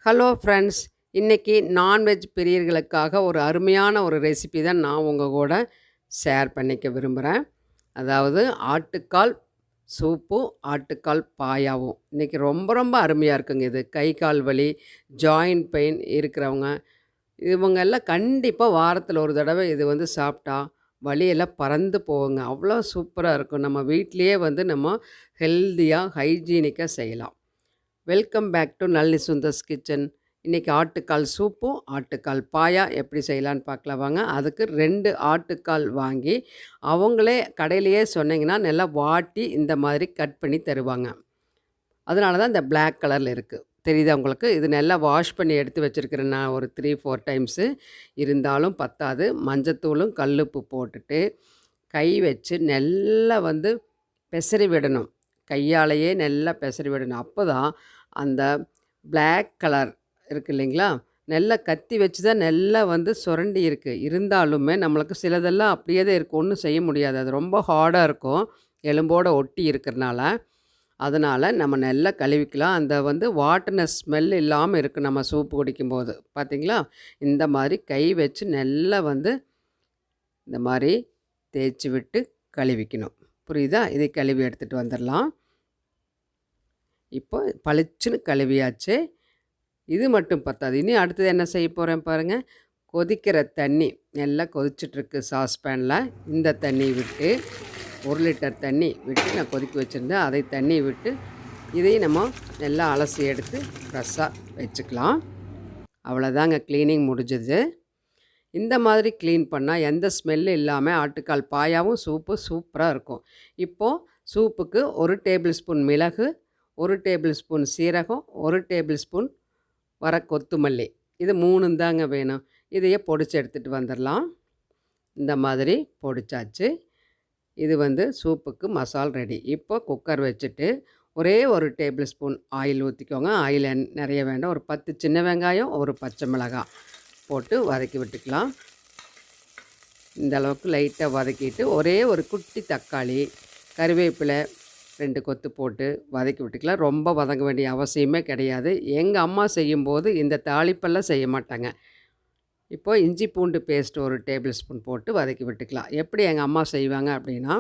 Hello friends. இன்றைக்கி non veg பிரியர்களுக்காக ஒரு அருமையான ஒரு ரெசிபி தான் நான் உங்கள் கூட ஷேர் பண்ணிக்க விரும்புகிறேன். அதாவது ஆட்டுக்கால் சூப்பும் ஆட்டுக்கால் பாயாவும் இன்றைக்கி ரொம்ப ரொம்ப அருமையாக இருக்குங்க. இது கை கால் வலி, ஜாயிண்ட் பெயின் இருக்கிறவங்க இவங்க எல்லாம் கண்டிப்பாக வாரத்தில் ஒரு தடவை இது சாப்பிட்டா வலியெல்லாம் பறந்து போகுங்க. அவ்வளோ சூப்பராக இருக்கும். நம்ம வீட்டிலையே நம்ம ஹெல்த்தியாக ஹைஜீனிக்காக செய்யலாம். Welcome back to Nalli Sundar's kitchen. இன்றைக்கி ஆட்டுக்கால் சூப்பும் ஆட்டுக்கால் பாயா எப்படி செய்யலான்னு பார்க்கலாம் வாங்க. அதுக்கு 2 ஆட்டுக்கால் வாங்கி அவங்களே கடையிலேயே சொன்னீங்கன்னா நல்லா வாட்டி இந்த மாதிரி கட் பண்ணி தருவாங்க. அதனால தான் இந்த பிளாக் கலரில் இருக்குது. தெரியுதா உங்களுக்கு? இது நல்லா வாஷ் பண்ணி எடுத்து வச்சுருக்கிறேன் நான் ஒரு 3, 4 டைம்ஸு. இருந்தாலும் பத்தாது. மஞ்சத்தூளும் கல்லுப்பு போட்டுட்டு கை வச்சு நல்லா பெசறி விடணும். கையாலேயே நல்லா பெசறி விடணும். அப்போ தான் அந்த பிளாக் கலர் இருக்குது இல்லைங்களா, நல்லா கத்தி வச்சு தான் நல்லா சுரண்டி இருக்குது. இருந்தாலுமே நம்மளுக்கு சிலதெல்லாம் அப்படியே தான் இருக்கும். ஒன்றும் செய்ய முடியாது. அது ரொம்ப ஹார்டாக இருக்கும், எலும்போடு ஒட்டி இருக்கிறனால. அதனால் நம்ம நல்லா கழுவிக்கலாம். அந்த வாட்டின ஸ்மெல் இல்லாமல் இருக்குது நம்ம சூப்பு குடிக்கும்போது. பார்த்திங்களா, இந்த மாதிரி கை வச்சு நல்லா இந்த மாதிரி தேய்ச்சி விட்டு கழுவிக்கணும். புரியுதா? இதை கழுவி எடுத்துகிட்டு வந்துடலாம். இப்போ பளிச்சுன்னு கழுவியாச்சு. இது மட்டும் பத்தாது. இனி அடுத்தது என்ன செய்ய போகிறேன் பாருங்கள். கொதிக்கிற தண்ணி நல்லா கொதிச்சிட்ருக்கு சாஸ்பேனில். இந்த தண்ணி விட்டு 1 லிட்டர் தண்ணி விட்டு நான் கொதிக்க வச்சுருந்தேன். அதை தண்ணி விட்டு இதையும் நம்ம நல்லா அலசி எடுத்து ஃப்ரெஷ்ஷாக வச்சுக்கலாம். அவ்வளோதாங்க, க்ளீனிங் முடிஞ்சது. இந்த மாதிரி க்ளீன் பண்ணால் எந்த ஸ்மெல்லும் இல்லாமல் ஆட்டுக்கால் பாயாவும் சூப்பு சூப்பராக இருக்கும். இப்போது சூப்புக்கு 1 டேபிள் ஸ்பூன் மிளகு, 1 டேபிள் ஸ்பூன் சீரகம், 1 டேபிள் ஸ்பூன் வர கொத்தமல்லி, இது 3 தாங்க வேணும். இதையே பொடிச்சு எடுத்துகிட்டு வந்துடலாம். இந்த மாதிரி பொடிச்சாச்சு. இது சூப்புக்கு மசால் ரெடி. இப்போ குக்கர் வச்சுட்டு ஒரே 1 டேபிள் ஸ்பூன் ஆயில் ஊற்றிக்கோங்க. ஆயில் நிறைய வேண்டாம். ஒரு 10 சின்ன வெங்காயம், ஒரு பச்சை மிளகாய் போட்டு வதக்கி விட்டுக்கலாம். இந்த அளவுக்கு லைட்டாக வதக்கிட்டு ஒரே ஒரு குட்டி தக்காளி, கருவேப்பிலை 2 கொத்து போட்டு வதக்கி விட்டுக்கலாம். ரொம்ப வதங்க வேண்டிய அவசியமே கிடையாது. எங்கள் அம்மா செய்யும்போது இந்த தாளிப்பெல்லாம் செய்ய மாட்டாங்க. இப்போது இஞ்சி பூண்டு பேஸ்ட் 1 டேபிள் ஸ்பூன் போட்டு வதக்கி விட்டுக்கலாம். எப்படி எங்கள் அம்மா செய்வாங்க அப்படின்னா,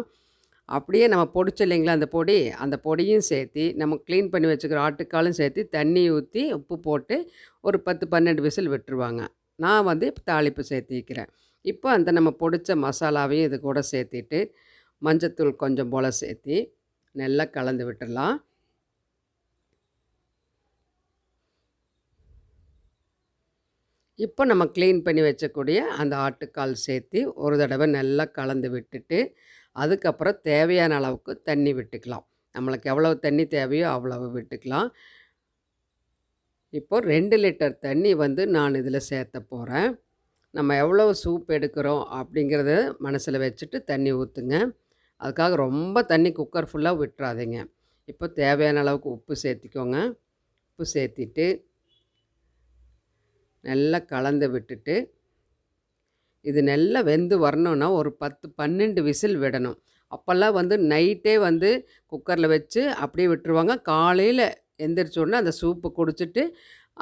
அப்படியே நம்ம பொடிச்சோம் இல்லைங்களா அந்த பொடி, அந்த பொடியும் சேர்த்து நம்ம க்ளீன் பண்ணி வச்சுக்கிற ஆட்டுக்காலும் சேர்த்து தண்ணி ஊற்றி உப்பு போட்டு ஒரு 10, 12 விசில் விட்டுருவாங்க. நான் தாளிப்பு சேர்த்திக்கிறேன். இப்போ அந்த நம்ம பொடித்த மசாலாவையும் இது கூட சேர்த்திட்டு மஞ்சத்தூள் கொஞ்சம் போல் சேர்த்தி நல்லா கலந்து விட்டுடலாம். இப்போ நம்ம க்ளீன் பண்ணி வச்சக்கூடிய அந்த ஆட்டுக்கால் சேர்த்து ஒரு தடவை நல்லா கலந்து விட்டுட்டு அதுக்கப்புறம் தேவையான அளவுக்கு தண்ணி விட்டுக்கலாம். நம்மளுக்கு எவ்வளவு தண்ணி தேவையோ அவ்வளவு விட்டுக்கலாம். இப்போது 2 லிட்டர் தண்ணி நான் இதில் சேர்த்த போகிறேன். நம்ம எவ்வளோ சூப் எடுக்கிறோம் அப்படிங்கிறத மனசில் வச்சுட்டு தண்ணி ஊற்றுங்க. அதுக்காக ரொம்ப தண்ணி குக்கர் ஃபுல்லாக விட்டுறாதீங்க. இப்போ தேவையான அளவுக்கு உப்பு சேர்த்திக்கோங்க. உப்பு சேர்த்திட்டு நல்லா கலந்து விட்டுட்டு இது நல்லா வெந்து வரணுன்னா ஒரு 10, 12 விசில் விடணும். அப்போல்லாம் நைட்டே குக்கரில் வச்சு அப்படியே விட்டுருவாங்க. காலையில் எந்திரிச்ச உடனே அந்த சூப்பு குடிச்சிட்டு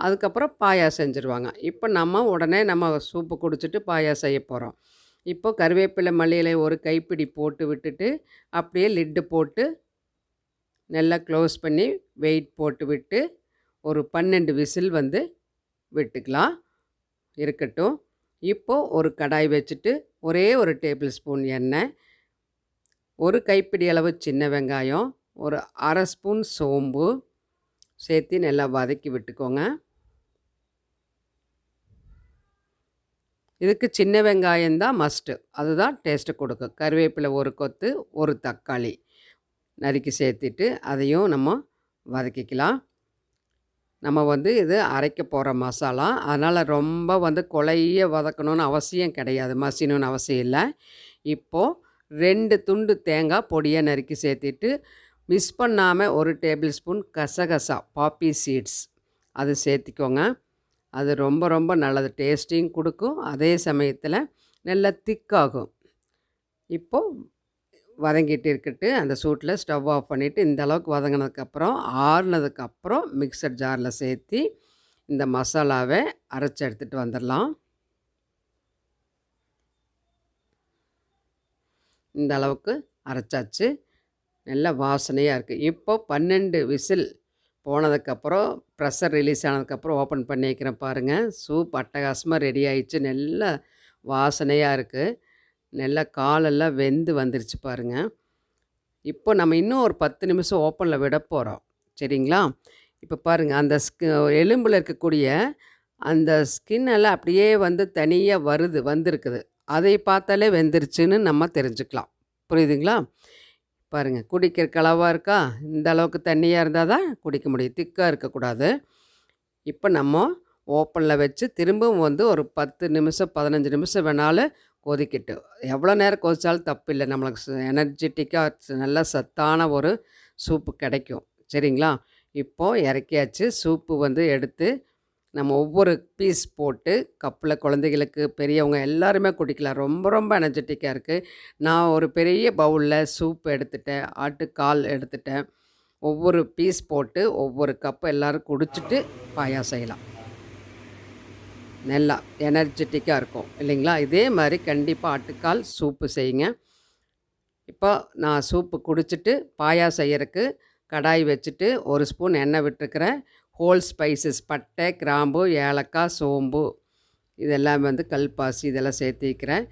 அதுக்கப்புறம் பாயா செஞ்சுருவாங்க. இப்போ நம்ம உடனே நம்ம சூப்பு குடிச்சிட்டு பாயா செய்ய போகிறோம். இப்போ கருவேப்பிலை, மல்லி இலை ஒரு கைப்பிடி போட்டு விட்டுட்டு அப்படியே லிட்டு போட்டு நல்லா க்ளோஸ் பண்ணி வெயிட் போட்டு விட்டு ஒரு 12 விசில் விட்டுக்கலாம். இருக்கட்டும். இப்போது ஒரு கடாய் வச்சுட்டு ஒரே ஒரு டேபிள் ஸ்பூன் எண்ணெய், ஒரு கைப்பிடி அளவு சின்ன வெங்காயம், ஒரு அரை ஸ்பூன் சோம்பு சேர்த்து நல்லா வதக்கி விட்டுக்கோங்க. இதுக்கு சின்ன வெங்காயம்தான் மஸ்ட்டு, அதுதான் டேஸ்ட்டு கொடுக்கும். கருவேப்பிலை ஒரு கொத்து, ஒரு தக்காளி நறுக்கி சேர்த்துட்டு அதையும் நம்ம வதக்கிக்கலாம். நம்ம இது அரைக்க போகிற மசாலா, அதனால் ரொம்ப கொலைய வதக்கணும்னு அவசியம் கிடையாது, மசியணும்னு அவசியம் இல்லை. இப்போது 2 துண்டு தேங்காய் பொடியை நறுக்கி சேர்த்துட்டு மிஸ் பண்ணாமல் 1 டேபிள் ஸ்பூன் கசகசா பாப்பி சீட்ஸ் அது சேர்த்திக்கோங்க. அது ரொம்ப ரொம்ப நல்லது, டேஸ்ட்டையும் கொடுக்கும், அதே சமயத்தில் நல்லா திக்காகும். இப்போது வதங்கிட்டு இருக்கட்டு அந்த சூட்டில் ஸ்டவ் ஆஃப் பண்ணிவிட்டு இந்த அளவுக்கு வதங்கினதுக்கப்புறம் ஆறுனதுக்கப்புறம் மிக்சர் ஜாரில் சேர்த்தி இந்த மசாலாவை அரைச்சி எடுத்துகிட்டு வந்துடலாம். இந்த அளவுக்கு அரைச்சாச்சு. நல்ல வாசனையாக இருக்குது. இப்போ 12 விசில் போனதுக்கப்புறம் ப்ரெஷர் ரிலீஸ் ஆனதுக்கப்புறம் ஓப்பன் பண்ணி வைக்கிறேன் பாருங்கள். சூப் அட்டகாசமாக ரெடி ஆயிடுச்சு. நல்ல வாசனையாக இருக்குது. நல்லா காலெல்லாம் வெந்து வந்துருச்சு பாருங்கள். இப்போ நம்ம இன்னும் ஒரு 10 நிமிஷம் ஓப்பனில் விட போகிறோம். சரிங்களா? இப்போ பாருங்கள், அந்த எலும்பில் இருக்கக்கூடிய அந்த ஸ்கின் எல்லாம் அப்படியே வந்து தனியாக வந்திருக்குது. அதை பார்த்தாலே வெந்துருச்சுன்னு நம்ம தெரிஞ்சுக்கலாம். புரியுதுங்களா? பாருங்கள், குடிக்கிறக்கு அளவாக இருக்கா? இந்த அளவுக்கு தண்ணியாக இருந்தால் தான் குடிக்க முடியும். திக்காக இருக்கக்கூடாது. இப்போ நம்ம ஓப்பனில் வச்சு திரும்பவும் வந்து ஒரு 10 நிமிஷம் 15 நிமிஷம் வேணாலும் கொதிக்கட்டும். எவ்வளோ நேரம் கொதித்தாலும் தப்பு இல்லை. நம்மளுக்கு எனர்ஜெட்டிக்காக நல்ல சத்தான ஒரு சூப்பு கிடைக்கும். சரிங்களா? இப்போது இறக்கியாச்சு. சூப்பு வந்து எடுத்து நம்ம ஒவ்வொரு பீஸ் போட்டு கப்பில் குழந்தைகளுக்கு பெரியவங்க எல்லாருமே குடிக்கலாம். ரொம்ப ரொம்ப எனர்ஜெட்டிக்காக இருக்குது. நான் ஒரு பெரிய பவுலில் சூப் எடுத்துட்டேன். ஆட்டுக்கால் எடுத்துட்டேன். ஒவ்வொரு பீஸ் போட்டு ஒவ்வொரு கப்பு எல்லோரும் குடிச்சிட்டு பாயாசம் செய்யலாம். நல்லா எனர்ஜெட்டிக்காக இருக்கும் இல்லைங்களா? இதே மாதிரி கண்டிப்பாக ஆட்டுக்கால் சூப்பு செய்யுங்க. இப்போ நான் சூப்பு குடிச்சிட்டு பாயாசம் செய்யறதுக்கு கடாய் வச்சுட்டு 1 ஸ்பூன் எண்ணெய் விட்டுருக்கிறேன். ஹோல் ஸ்பைசஸ் பட்டை, கிராம்பு, ஏலக்காய், சோம்பு இதெல்லாம் வந்து கல்பாசி இதெல்லாம் சேர்த்திக்கிறேன்.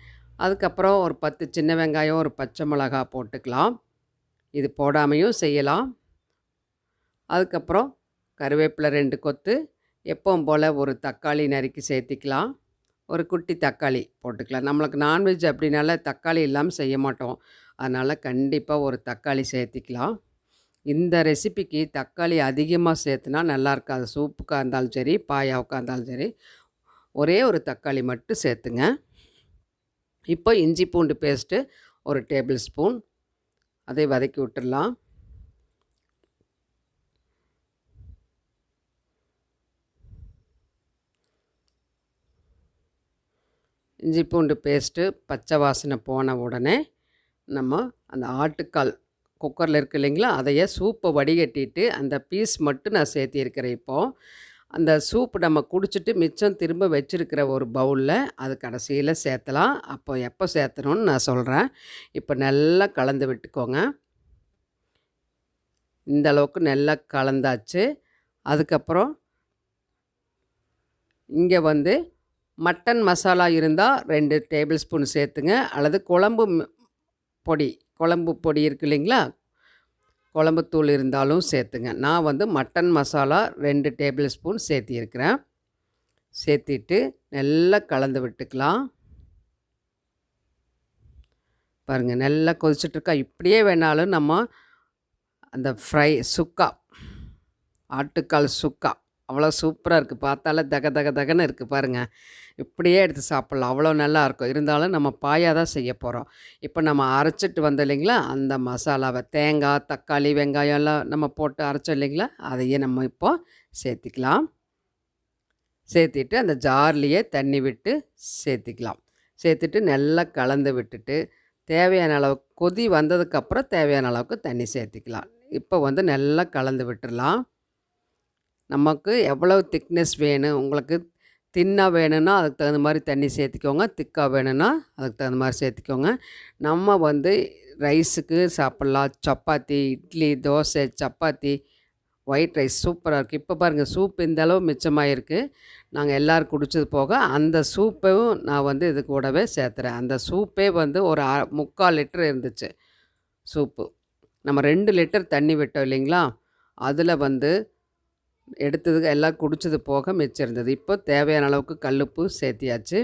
அதுக்கப்புறம் ஒரு 10 சின்ன வெங்காயம், ஒரு பச்சை மிளகா போட்டுக்கலாம். இது போடாமையும் செய்யலாம். அதுக்கப்புறம் கருவேப்பிலை 2 கொத்து, எப்பவும் போல் ஒரு தக்காளி நறுக்கி சேர்த்திக்கலாம். ஒரு குட்டி தக்காளி போட்டுக்கலாம். நம்மளுக்கு நான்வெஜ் அப்படின்னால தக்காளி இல்லாமல் செய்ய மாட்டோம். அதனால் கண்டிப்பாக ஒரு தக்காளி சேர்த்திக்கலாம். இந்த ரெசிபிக்கு தக்காளி அதிகமாக சேர்த்துனா நல்லா இருக்காது. சூப்புக்காக இருந்தாலும் சரி, பாயாவுக்காக இருந்தாலும் சரி, ஒரே ஒரு தக்காளி மட்டும் சேர்த்துங்க. இப்போ இஞ்சி பூண்டு பேஸ்ட்டு ஒரு டேபிள் ஸ்பூன், அதை வதக்கி விட்டுடலாம். இஞ்சி பூண்டு பேஸ்ட்டு பச்சை வாசனை போன உடனே நம்ம அந்த ஆட்டுக்கால் குக்கரில் இருக்குது இல்லைங்களா, அதையே சூப்பை வடிகட்டிட்டு அந்த பீஸ் மட்டும் நான் சேர்த்திருக்கிறேன். இப்போது அந்த சூப்பு நம்ம குடிச்சிட்டு மிச்சம் திரும்ப வச்சுருக்கிற ஒரு பவுலில் அது கடைசியில் சேர்த்தலாம். அப்போ எப்போ சேர்த்தணும்னு நான் சொல்கிறேன். இப்போ நல்லா கலந்து விட்டுக்கோங்க. இந்த அளவுக்கு நல்லா கலந்தாச்சு. அதுக்கப்புறம் இங்கே வந்து மட்டன் மசாலா இருந்தால் 2 டேபிள் ஸ்பூன் சேர்த்துங்க. அல்லது குழம்பு பொடி இருக்குது இல்லைங்களா, குழம்புத்தூள் இருந்தாலும் சேர்த்துங்க. நான் வந்து மட்டன் மசாலா 2 டேபிள் ஸ்பூன் சேர்த்திருக்கிறேன். சேர்த்திட்டு நல்லா கலந்து விட்டுக்கலாம். பாருங்கள், நல்லா கொதிச்சுட்ருக்கா. இப்படியே வேணாலும் நம்ம அந்த சுக்கா, ஆட்டுக்கால் சுக்கா அவ்வளோ சூப்பராக இருக்குது. பார்த்தாலே தகன்னு இருக்குது பாருங்கள். இப்படியே எடுத்து சாப்பிட்லாம், அவ்வளோ நல்லாயிருக்கும். இருந்தாலும் நம்ம பாயாக தான் செய்ய போகிறோம். இப்போ நம்ம அரைச்சிட்டு வந்தோம் இல்லைங்களா, அந்த மசாலாவை தேங்காய், தக்காளி, வெங்காயம் எல்லாம் நம்ம போட்டு அரைச்சோம் இல்லைங்களா, அதையே நம்ம இப்போது சேர்த்திக்கலாம். சேர்த்திட்டு அந்த ஜார்லேயே தண்ணி விட்டு சேர்த்திக்கலாம். சேர்த்துட்டு நல்லா கலந்து விட்டுட்டு தேவையான அளவுக்கு கொதி வந்ததுக்கப்புறம் தேவையான அளவுக்கு தண்ணி சேர்த்திக்கலாம். இப்போ வந்து நல்லா கலந்து விட்டுடலாம். நமக்கு எவ்வளோ திக்னஸ் வேணும், உங்களுக்கு தின்னாக வேணும்னா அதுக்கு தகுந்த மாதிரி தண்ணி சேர்த்திக்கோங்க. திக்காக வேணும்னா அதுக்கு தகுந்த மாதிரி சேர்த்திக்கோங்க. நம்ம வந்து ரைஸுக்கு சாப்பிட்லாம். சப்பாத்தி, இட்லி, தோசை, சப்பாத்தி, ஒயிட் ரைஸ் சூப்பராக இருக்குது. இப்போ பாருங்கள், சூப் இந்த அளவு மிச்சமாகிருக்கு. நாங்கள் எல்லோரும் குடித்தது போக அந்த சூப்பையும் நான் வந்து இது கூடவே சேர்த்துறேன். அந்த சூப்பே வந்து ஒரு 3/4 லிட்டர் இருந்துச்சு சூப்பு. நம்ம 2 லிட்டர் தண்ணி விட்டோம் இல்லைங்களா, அதில் வந்து எடுத்ததுக்கு எல்லாம் குடித்தது போக மிச்சம் இருந்தது. இப்போ தேவையான அளவுக்கு கல்லுப்பு சேர்த்தியாச்சு.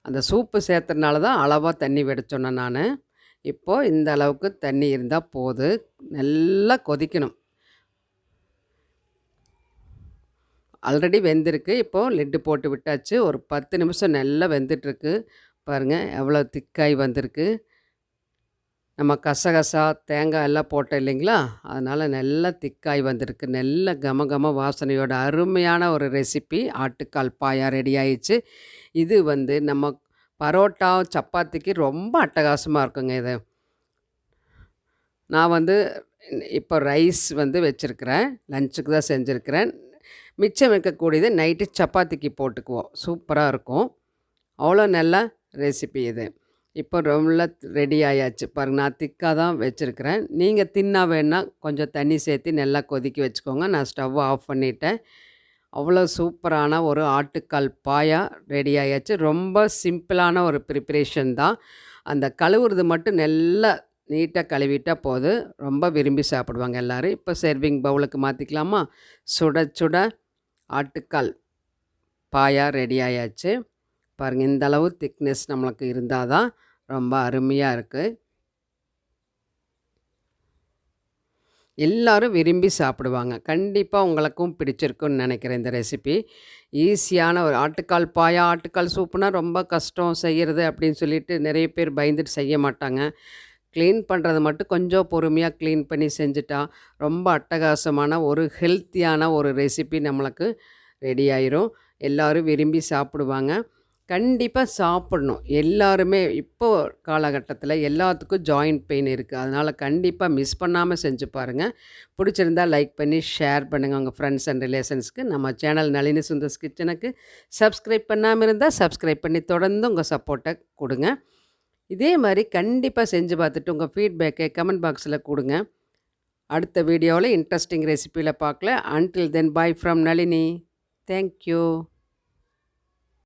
அந்த சூப்பு சேர்த்துறனால தான் அளவாக தண்ணி வெடிச்சோன்னேன் நான். இப்போது இந்த அளவுக்கு தண்ணி இருந்தால் போதும். நல்லா கொதிக்கணும். ஆல்ரெடி வெந்திருக்கு. இப்போது லிட்டு போட்டு விட்டாச்சு. ஒரு 10 நிமிஷம் நல்லா வெந்துட்டுருக்கு. பாருங்கள் எவ்வளோ திக்காய் வந்திருக்கு. நம்ம கசகசா, தேங்காய் எல்லாம் போட்டோம் இல்லைங்களா, அதனால் நல்லா திக்காய் வந்திருக்கு. நல்ல கம வாசனையோட அருமையான ஒரு ரெசிபி ஆட்டுக்கால் பாயா ரெடி ஆயிடுச்சு. இது வந்து நம்ம பரோட்டா, சப்பாத்திக்கு ரொம்ப அட்டகாசமாக இருக்குங்க இது. நான் வந்து இப்போ ரைஸ் வந்து வச்சுருக்கிறேன். லஞ்சுக்கு தான் செஞ்சுருக்கிறேன். மிச்சம் இருக்கக்கூடியது நைட்டு சப்பாத்திக்கு போட்டுக்குவோம். சூப்பராக இருக்கும். அவ்வளோ நல்ல ரெசிபி இது. இப்போ ரொம்ப ரெடி ஆயாச்சு பாருங்க. நான் திக்காக தான் வச்சுருக்கிறேன். நீங்கள் தின்னா வேணா கொஞ்சம் தண்ணி சேர்த்து நல்லா கொதிக்க வச்சுக்கோங்க. நான் ஸ்டவ் ஆஃப் பண்ணிட்டேன். அவ்வளோ சூப்பரான ஒரு ஆட்டுக்கால் பாயா ரெடி ஆயாச்சு. ரொம்ப சிம்பிளான ஒரு ப்ரிப்பரேஷன் தான். அந்த கழுவுறது மட்டும் நல்லா நீட்டாக கழுவிட்டா போதும். ரொம்ப விரும்பி சாப்பிடுவாங்க எல்லோரும். இப்போ சர்விங் பவுலுக்கு மாற்றிக்கலாமா? சுட சுட ஆட்டுக்கால் பாயா ரெடி ஆயாச்சு. பாருங்கள், இந்த அளவு திக்னஸ் நம்மளுக்கு இருந்தால் தான் ரொம்ப அருமையாக இருக்குது. எல்லோரும் விரும்பி சாப்பிடுவாங்க. கண்டிப்பாக உங்களுக்கும் பிடிச்சிருக்குன்னு நினைக்கிறேன் இந்த ரெசிபி. ஈஸியான ஒரு ஆட்டுக்கால் பாயா, ஆட்டுக்கால் சூப்புனா ரொம்ப கஷ்டம் செய்கிறது அப்படின்னு சொல்லிட்டு நிறைய பேர் பயந்துட்டு செய்ய மாட்டாங்க. க்ளீன் பண்ணுறது மட்டும் கொஞ்சம் பொறுமையாக க்ளீன் பண்ணி செஞ்சுட்டா ரொம்ப அட்டகாசமான ஒரு ஹெல்த்தியான ஒரு ரெசிபி நம்மளுக்கு ரெடி ஆயிரும். எல்லோரும் விரும்பி சாப்பிடுவாங்க. கண்டிப்பாக சாப்பிடணும். எல்லாருமே இப்போ காலகட்டத்தில் எல்லாத்துக்கும் ஜாயிண்ட் பெயின் இருக்குது. அதனால் கண்டிப்பாக மிஸ் பண்ணாமல் செஞ்சு பாருங்கள். பிடிச்சிருந்தால் லைக் பண்ணி ஷேர் பண்ணுங்கள் உங்கள் ஃப்ரெண்ட்ஸ் அண்ட் ரிலேஷன்ஸ்க்கு. நம்ம சேனல் நளினி சுந்தர்ஸ் கிச்சனுக்கு சப்ஸ்கிரைப் பண்ணாமல் இருந்தால் சப்ஸ்கிரைப் பண்ணி தொடர்ந்து உங்கள் சப்போர்ட்டை கொடுங்க. இதே மாதிரி கண்டிப்பாக செஞ்சு பார்த்துட்டு உங்கள் ஃபீட்பேக்கை கமெண்ட் பாக்ஸில் கொடுங்க. அடுத்த வீடியோவில் இன்ட்ரெஸ்டிங் ரெசிபியில் பார்க்கல. Until then bye from Nalini. Thank you.